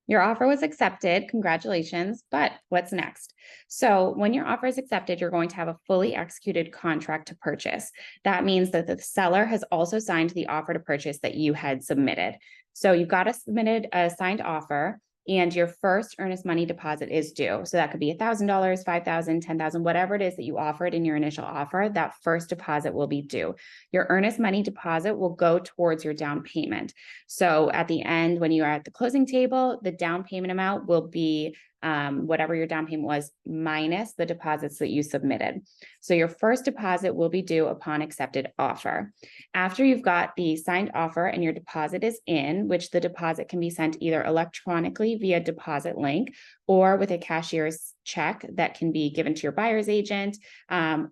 Your offer was accepted. Congratulations. But what's next? So, when your offer is accepted, you're going to have a fully executed contract to purchase. That means that the seller has also signed the offer to purchase that you had submitted. So, you've got a signed offer, and your first earnest money deposit is due. So, that could be $1,000, $5,000, $10,000, whatever it is that you offered in your initial offer, that first deposit will be due. Your earnest money deposit will go towards your down payment. So at the end, when you are at the closing table, the down payment amount will be whatever your down payment was minus the deposits that you submitted. So your first deposit will be due upon accepted offer. After you've got the signed offer and your deposit is in, which the deposit can be sent either electronically via deposit link or with a cashier's check that can be given to your buyer's agent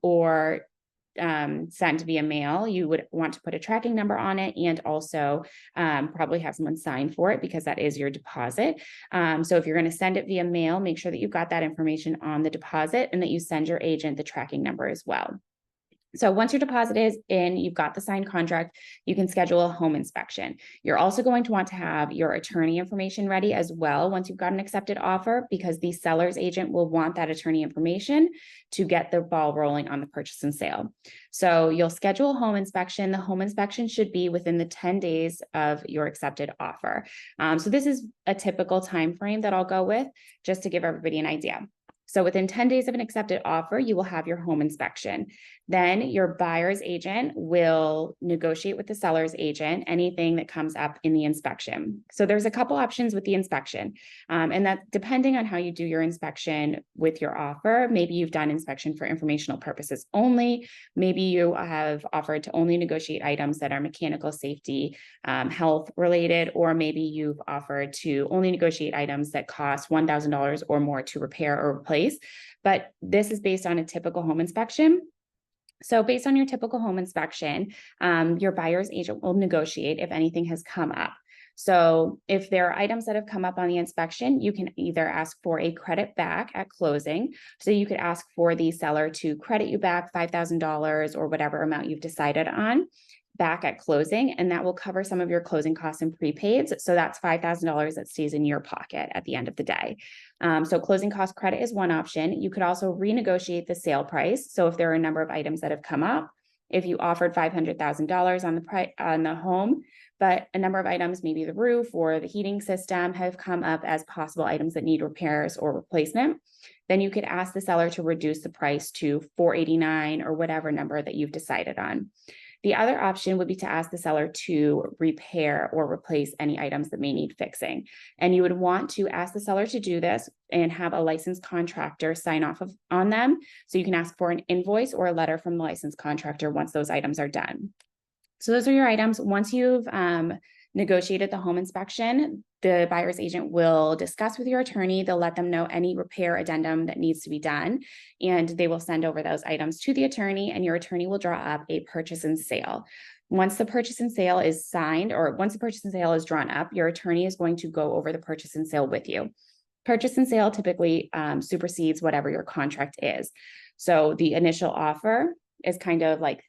or sent via mail. You would want to put a tracking number on it and also probably have someone sign for it because that is your deposit. So if you're going to send it via mail, make sure that you've got that information on the deposit and that you send your agent the tracking number as well. So once your deposit is in, you've got the signed contract, you can schedule a home inspection. You're also going to want to have your attorney information ready as well once you've got an accepted offer, because the seller's agent will want that attorney information to get the ball rolling on the purchase and sale. So you'll schedule a home inspection. The home inspection should be within the 10 days of your accepted offer. So this is a typical time frame that I'll go with just to give everybody an idea. So within 10 days of an accepted offer, you will have your home inspection. Then your buyer's agent will negotiate with the seller's agent anything that comes up in the inspection. So there's a couple options with the inspection. And that depending on how you do your inspection with your offer, maybe you've done inspection for informational purposes only. Maybe you have offered to only negotiate items that are mechanical safety, health related, or maybe you've offered to only negotiate items that cost $1,000 or more to repair or replace. But this is based on a typical home inspection. So based on your typical home inspection, your buyer's agent will negotiate if anything has come up. So if there are items that have come up on the inspection, you can either ask for a credit back at closing. So you could ask for the seller to credit you back $5,000 or whatever amount you've decided on back at closing, and that will cover some of your closing costs and prepaids. So that's $5,000 that stays in your pocket at the end of the day. So closing cost credit is one option. You could also renegotiate the sale price. So if there are a number of items that have come up, if you offered $500,000 on the home, but a number of items, maybe the roof or the heating system, have come up as possible items that need repairs or replacement, then you could ask the seller to reduce the price to $489 or whatever number that you've decided on. The other option would be to ask the seller to repair or replace any items that may need fixing. And you would want to ask the seller to do this and have a licensed contractor sign off on them. So you can ask for an invoice or a letter from the licensed contractor once those items are done. So those are your items. Once you've negotiated the home inspection, the buyer's agent will discuss with your attorney. They'll let them know any repair addendum that needs to be done, and they will send over those items to the attorney, and your attorney will draw up a purchase and sale. Once the purchase and sale is signed, or once the purchase and sale is drawn up, your attorney is going to go over the purchase and sale with you. Purchase and sale typically supersedes whatever your contract is. So the initial offer is kind of like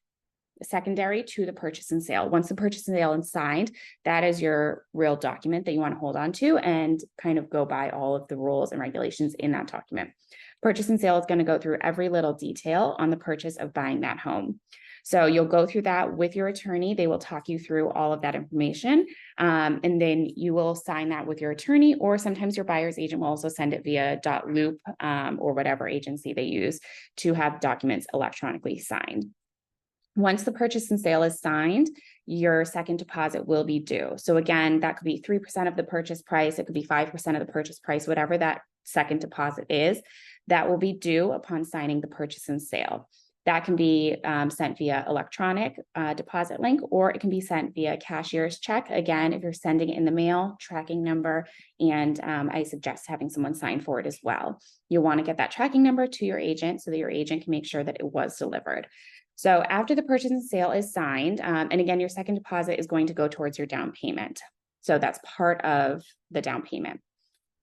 secondary to the purchase and sale. Once the purchase and sale is signed, that is your real document that you want to hold on to and kind of go by all of the rules and regulations in that document. Purchase and sale is going to go through every little detail on the purchase of buying that home. So you'll go through that with your attorney. They will talk you through all of that information. And then you will sign that with your attorney, or sometimes your buyer's agent will also send it via .loop or whatever agency they use to have documents electronically signed. Once the purchase and sale is signed, your second deposit will be due. So again, that could be 3% of the purchase price. It could be 5% of the purchase price, whatever that second deposit is, that will be due upon signing the purchase and sale. That can be sent via electronic deposit link, or it can be sent via cashier's check. Again, if you're sending it in the mail, tracking number, and I suggest having someone sign for it as well. You'll want to get that tracking number to your agent so that your agent can make sure that it was delivered. So after the purchase and sale is signed, and again, your second deposit is going to go towards your down payment. So that's part of the down payment.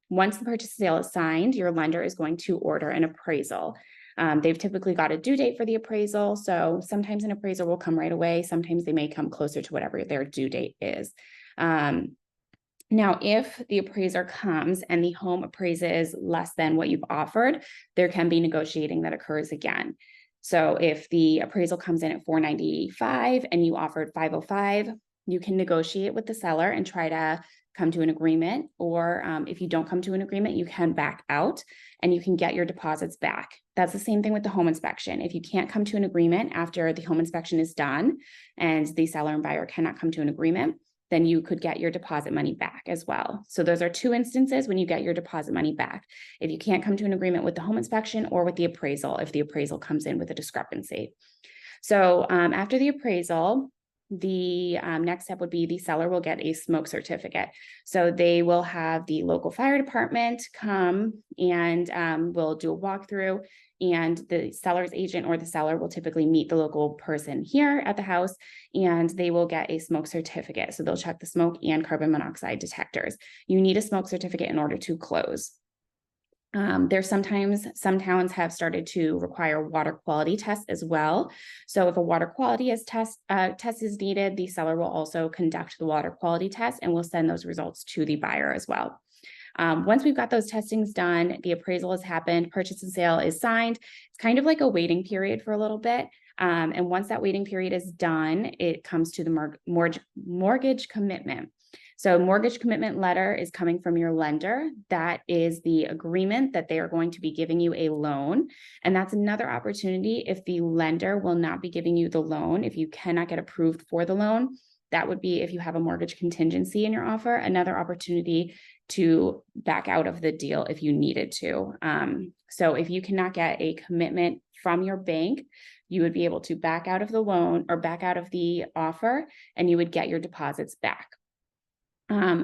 Once the purchase and sale is signed, your lender is going to order an appraisal. They've typically got a due date for the appraisal. So sometimes an appraisal will come right away. Sometimes they may come closer to whatever their due date is. Now, if the appraiser comes and the home appraises less than what you've offered, there can be negotiating that occurs again. So if the appraisal comes in at 495 and you offered 505, you can negotiate with the seller and try to come to an agreement. Or if you don't come to an agreement, you can back out and you can get your deposits back. That's the same thing with the home inspection. If you can't come to an agreement after the home inspection is done and the seller and buyer cannot come to an agreement, then you could get your deposit money back as well. So those are two instances when you get your deposit money back. If you can't come to an agreement with the home inspection or with the appraisal, if the appraisal comes in with a discrepancy. So after the appraisal, the next step would be the seller will get a smoke certificate. So they will have the local fire department come and we'll do a walkthrough, and the seller's agent or the seller will typically meet the local person here at the house, and they will get a smoke certificate. So they'll check the smoke and carbon monoxide detectors. You need a smoke certificate in order to close. There's sometimes some towns have started to require water quality tests as well. So if a water quality test is needed, the seller will also conduct the water quality test and will send those results to the buyer as well. Once we've got those testings done, the appraisal has happened, purchase and sale is signed. It's kind of like a waiting period for a little bit. And once that waiting period is done, it comes to the mortgage commitment. So mortgage commitment letter is coming from your lender. That is the agreement that they are going to be giving you a loan. And that's another opportunity if the lender will not be giving you the loan, if you cannot get approved for the loan. That would be if you have a mortgage contingency in your offer, another opportunity to back out of the deal if you needed to. So if you cannot get a commitment from your bank, you would be able to back out of the loan or back out of the offer, and you would get your deposits back.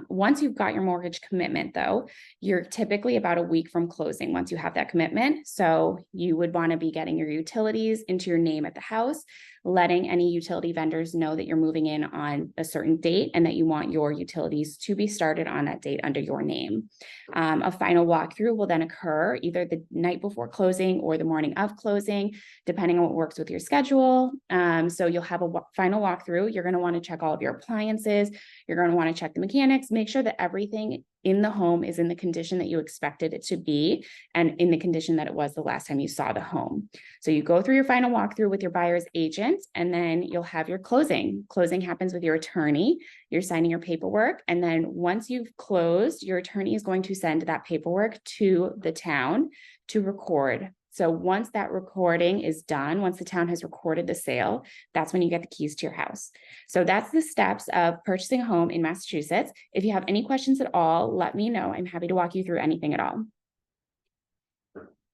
Once you've got your mortgage commitment, though, you're typically about a week from closing once you have that commitment. So you would want to be getting your utilities into your name at the house, letting any utility vendors know that you're moving in on a certain date and that you want your utilities to be started on that date under your name. A final walkthrough will then occur either the night before closing or the morning of closing, depending on what works with your schedule. So you'll have a final walkthrough. You're going to want to check all of your appliances. You're going to want to check the mechanics, make sure that everything in the home is in the condition that you expected it to be and in the condition that it was the last time you saw the home. So you go through your final walkthrough with your buyer's agent, and then you'll have your closing. Closing happens with your attorney. You're signing your paperwork. And then once you've closed, your attorney is going to send that paperwork to the town to record. So once that recording is done, once the town has recorded the sale, that's when you get the keys to your house. So that's the steps of purchasing a home in Massachusetts. If you have any questions at all, let me know. I'm happy to walk you through anything at all.